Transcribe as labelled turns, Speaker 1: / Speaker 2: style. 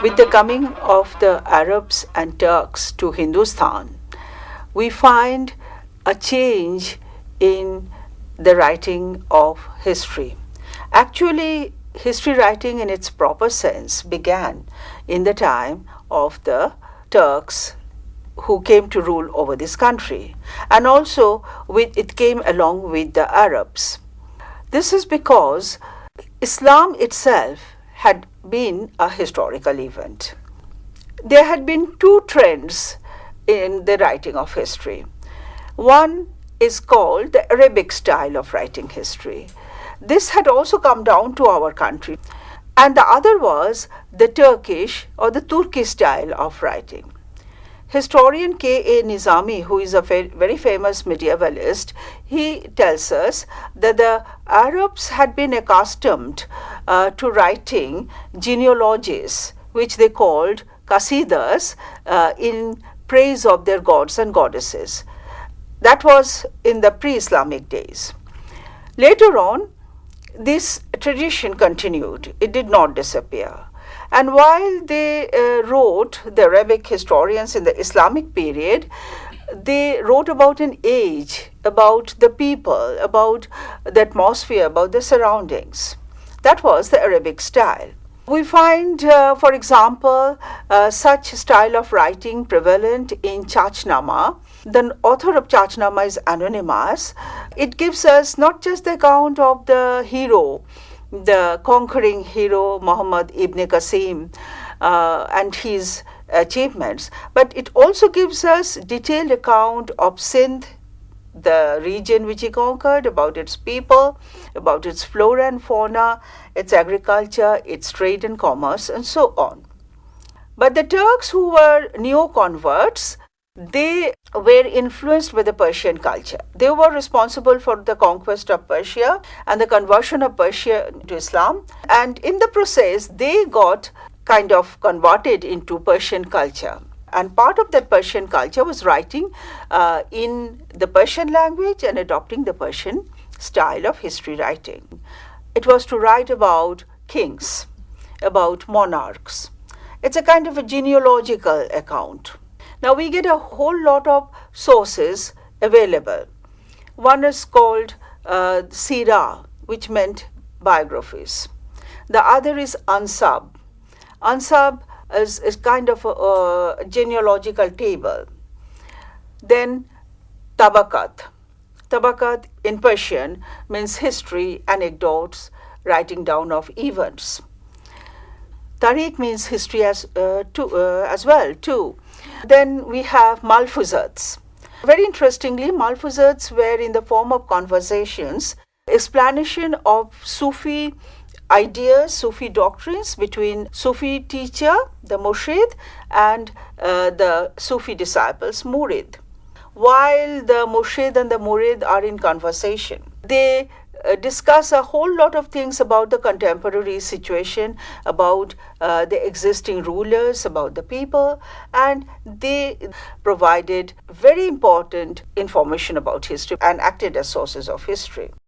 Speaker 1: With the coming of the Arabs and Turks to Hindustan, we find a change in the writing of history. Actually, history writing in its proper sense began in the time of the Turks who came to rule over this country, and also it came along with the Arabs. This is because Islam itself had been a historical event. There had been two trends in the writing of history. One is called the Arabic style of writing history. This had also come down to our country. And the other was the Turkish or the Turkish style of writing. Historian K.A. Nizami, who is a very famous medievalist, he tells us that the Arabs had been accustomed to writing genealogies, which they called qasidas, in praise of their gods and goddesses. That was in the pre-Islamic days. Later on, this tradition continued. It did not disappear. And while they wrote, the Arabic historians in the Islamic period, they wrote about an age, about the people, about the atmosphere, about the surroundings. That was the Arabic style. We find, for example, such style of writing prevalent in Chachnama. The author of Chachnama is anonymous. It gives us not just the account of the hero, the conquering hero Muhammad ibn Qasim and his achievements, but it also gives us detailed account of Sindh, the region which he conquered, about its people, about its flora and fauna, its agriculture, its trade and commerce, and so on. But the Turks, who were neo-converts, they were influenced by the Persian culture. They were responsible for the conquest of Persia and the conversion of Persia to Islam. And in the process, they got kind of converted into Persian culture. And part of that Persian culture was writing in the Persian language and adopting the Persian style of history writing. It was to write about kings, about monarchs. It's a kind of a genealogical account. Now we get a whole lot of sources available. One is called Sira, which meant biographies. The other is Ansab. Ansab is kind of a genealogical table. Then Tabakat. Tabakat in Persian means history, anecdotes, writing down of events. Tariq means history as well too. Then we have Malfuzats. Very interestingly, Malfuzats were in the form of conversations, explanation of Sufi ideas, Sufi doctrines between Sufi teacher, the Murshid, and the Sufi disciples, Murid. While the Murshid and the Murid are in conversation, they discuss a whole lot of things about the contemporary situation, about the existing rulers, about the people, and they provided very important information about history and acted as sources of history.